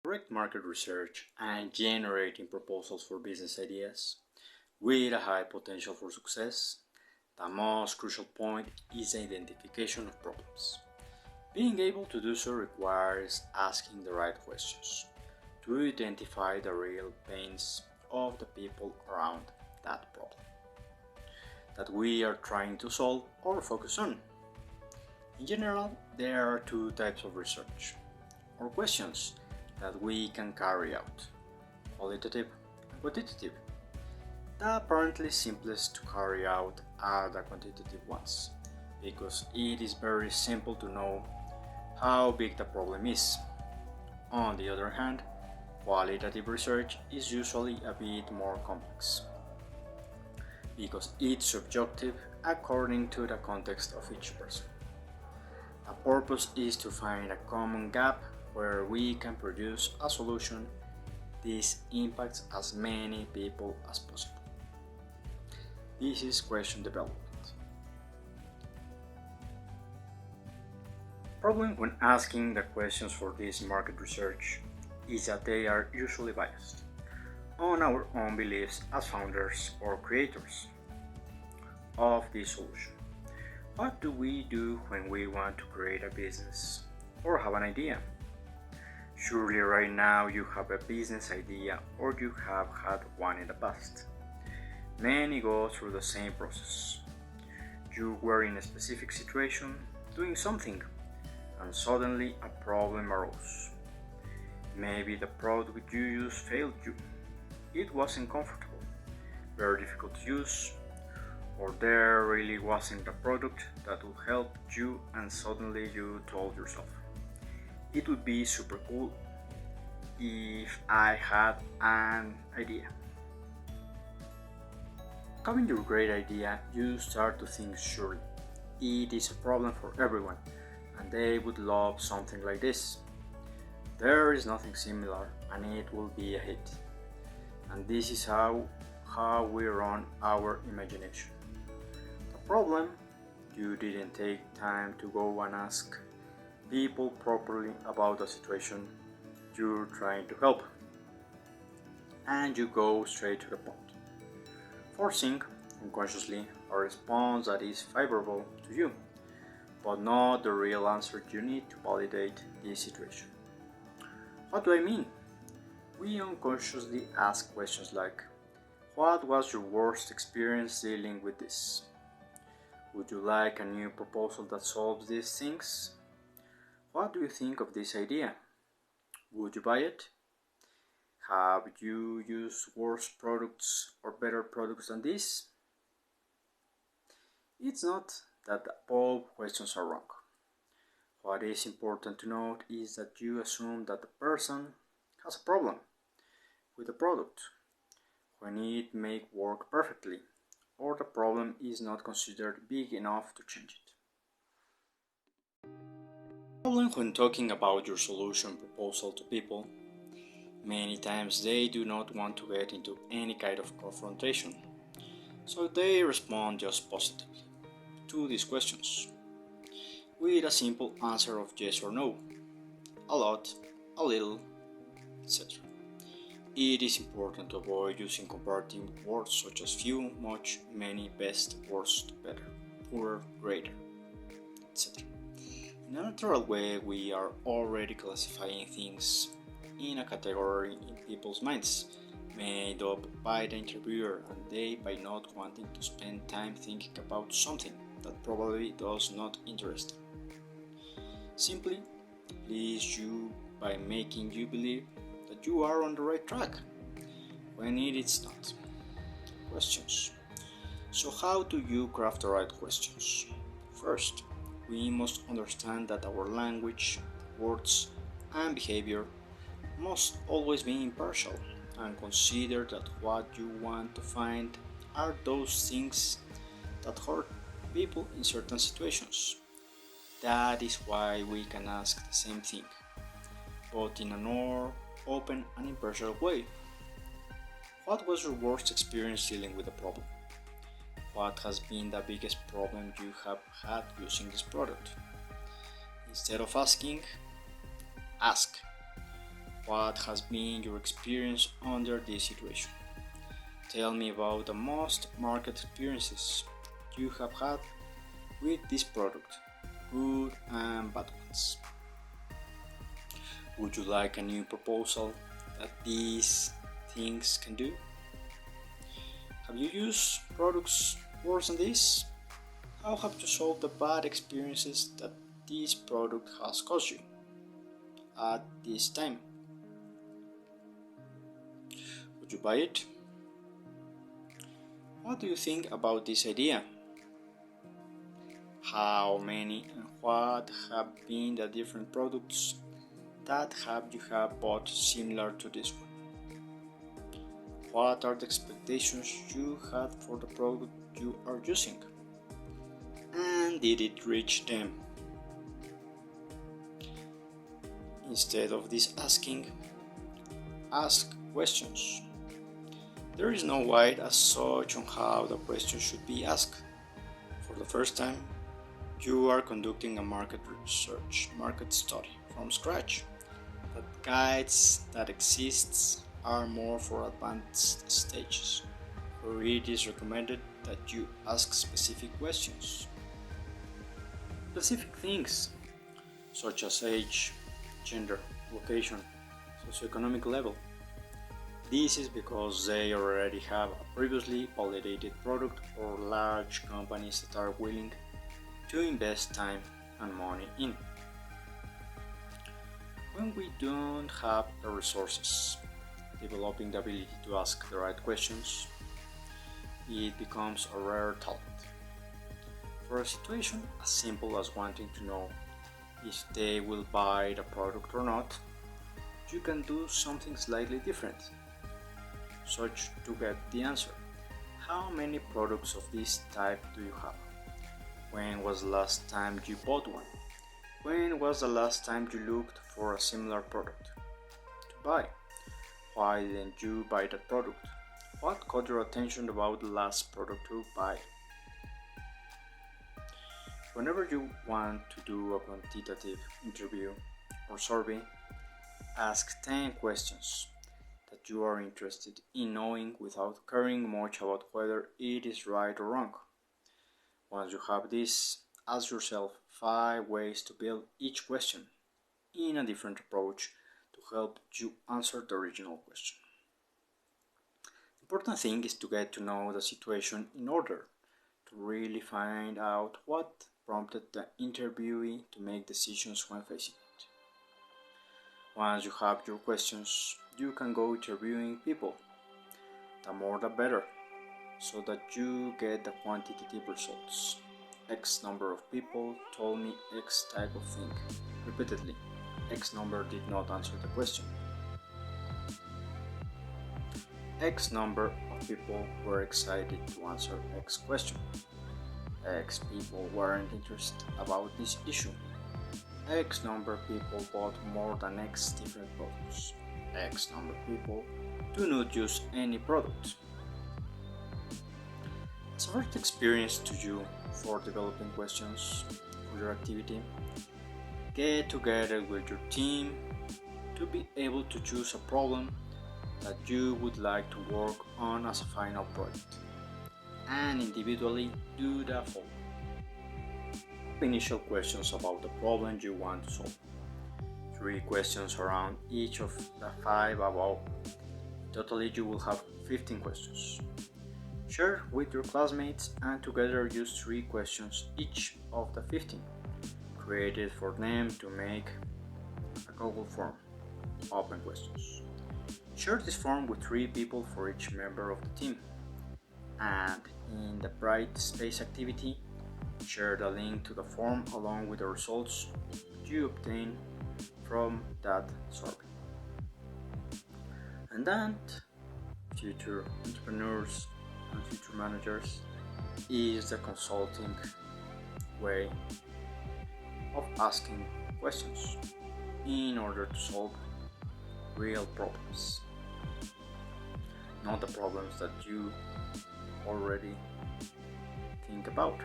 Correct market research and generating proposals for business ideas with a high potential for success, the most crucial point is the identification of problems. Being able to do so requires asking the right questions to identify the real pains of the people around that problem that we are trying to solve or focus on. In general, there are two types of research or questions that we can carry out: qualitative and quantitative. The apparently simplest to carry out are the quantitative ones, because it is very simple to know how big the problem is. On the other hand, qualitative research is usually a bit more complex, because it's subjective according to the context of each person. The purpose is to find a common gap where we can produce a solution this impacts as many people as possible. This is question development. Problem when asking the questions for this market research is that they are usually biased on our own beliefs as founders or creators of this solution. What do we do when we want to create a business or have an idea? Surely right now you have a business idea or you have had one in the past. Many go through the same process. You were in a specific situation doing something and suddenly a problem arose. Maybe the product you used failed you. It wasn't comfortable, very difficult to use, or there really wasn't a product that would help you, and suddenly you told yourself, it would be super cool if I had an idea. Having your great idea, you start to think, surely it is a problem for everyone and they would love something like this. There is nothing similar and it will be a hit. And this is how we run our imagination. The problem, you didn't take time to go and ask people properly about the situation you're trying to help, and you go straight to the point, forcing unconsciously a response that is favorable to you, but not the real answer you need to validate this situation. What do I mean? We unconsciously ask questions like, what was your worst experience dealing with this? Would you like a new proposal that solves these things? What do you think of this idea? Would you buy it? Have you used worse products or better products than this? It's not that the above questions are wrong. What is important to note is that you assume that the person has a problem with the product when it may work perfectly, or the problem is not considered big enough to change it. Problem when talking about your solution proposal to people, many times they do not want to get into any kind of confrontation, so they respond just positively to these questions with a simple answer of yes or no, a lot, a little, etc. It is important to avoid using comparative words such as few, much, many, best, worst, better, poorer, greater, etc. In a natural way, we are already classifying things in a category in people's minds, made up by the interviewer and they by not wanting to spend time thinking about something that probably does not interest them. Simply please you by making you believe that you are on the right track when it is not. Questions. So how do you craft the right questions? First, we must understand that our language, words, and behavior must always be impartial, and consider that what you want to find are those things that hurt people in certain situations. That is why we can ask the same thing, but in a more open and impartial way. What was your worst experience dealing with a problem? What has been the biggest problem you have had using this product? Instead of asking, ask, What has been your experience under this situation? Tell me about the most market experiences you have had with this product, good and bad ones. Would you like a new proposal that these things can do? Have you used products worse than this? How have you solved the bad experiences that this product has caused you at this time? Would you buy it? What do you think about this idea? How many and what have been the different products that you have bought similar to this one? What are the expectations you had for the product you are using? And did it reach them? Instead of this asking, ask questions. There is no guide as such on how the question should be asked. For the first time, you are conducting a market study from scratch. The guides that exist are more for advanced stages, where it is recommended that you ask specific questions. Specific things such as age, gender, location, socioeconomic level. This is because they already have a previously validated product or large companies that are willing to invest time and money in. When we don't have the resources, developing the ability to ask the right questions, it becomes a rare talent. For a situation as simple as wanting to know if they will buy the product or not, you can do something slightly different, such to get the answer. How many products of this type do you have? When was the last time you bought one? When was the last time you looked for a similar product to buy? Why didn't you buy that product? What caught your attention about the last product to buy? Whenever you want to do a quantitative interview or survey, ask 10 questions that you are interested in knowing without caring much about whether it is right or wrong. Once you have this, ask yourself 5 ways to build each question in a different approach to help you answer the original question. The important thing is to get to know the situation in order to really find out what prompted the interviewee to make decisions when facing it. Once you have your questions, you can go interviewing people. The more the better, so that you get the quantitative results. X number of people told me X type of thing repeatedly. X number did not answer the question. X number of people were excited to answer X question. X people weren't interested about this issue. X number of people bought more than X different products. X number of people do not use any product. As a first experience to you for developing questions for your activity, get together with your team to be able to choose a problem that you would like to work on as a final project, and individually do the following. Initial questions about the problem you want to solve. 3 questions around each of the 5 above. Totally you will have 15 questions. Share with your classmates and together use 3 questions each of the 15 created for them to make a Google form. Open questions. Share this form with 3 people for each member of the team. And in the Bright Space activity, share the link to the form along with the results you obtain from that survey. And that, future entrepreneurs and future managers, is the consulting way of asking questions in order to solve real problems, not the problems that you already think about,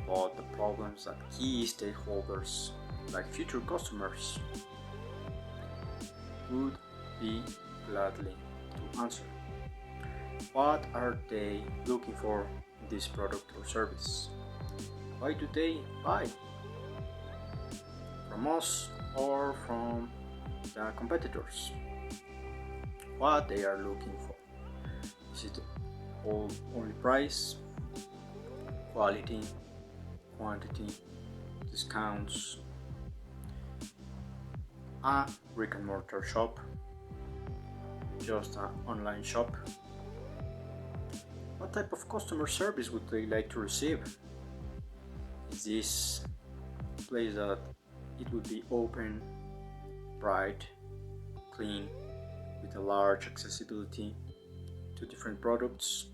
but the problems that key stakeholders like future customers would be gladly to answer. What are they looking for in this product or service? Why do they buy from us or from the competitors? What they are looking for? Is it only price, quality, quantity, discounts, a brick and mortar shop, just an online shop? What type of customer service would they like to receive? Is this a place that it would be open, bright, clean, with a large accessibility to different products?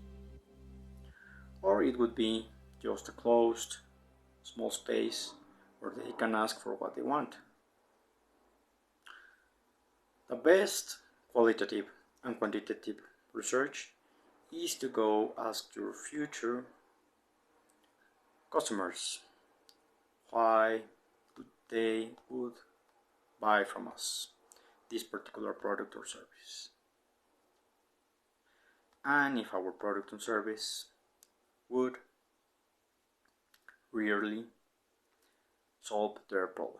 Or it would be just a closed, small space where they can ask for what they want? The best qualitative and quantitative research is to go ask your future customers why they would buy from us this particular product or service, and if our product and service would really solve their problem.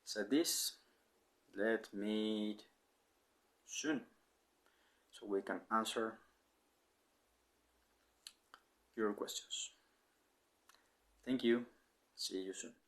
Said this, let's meet soon so we can answer your questions. Thank you. See you soon.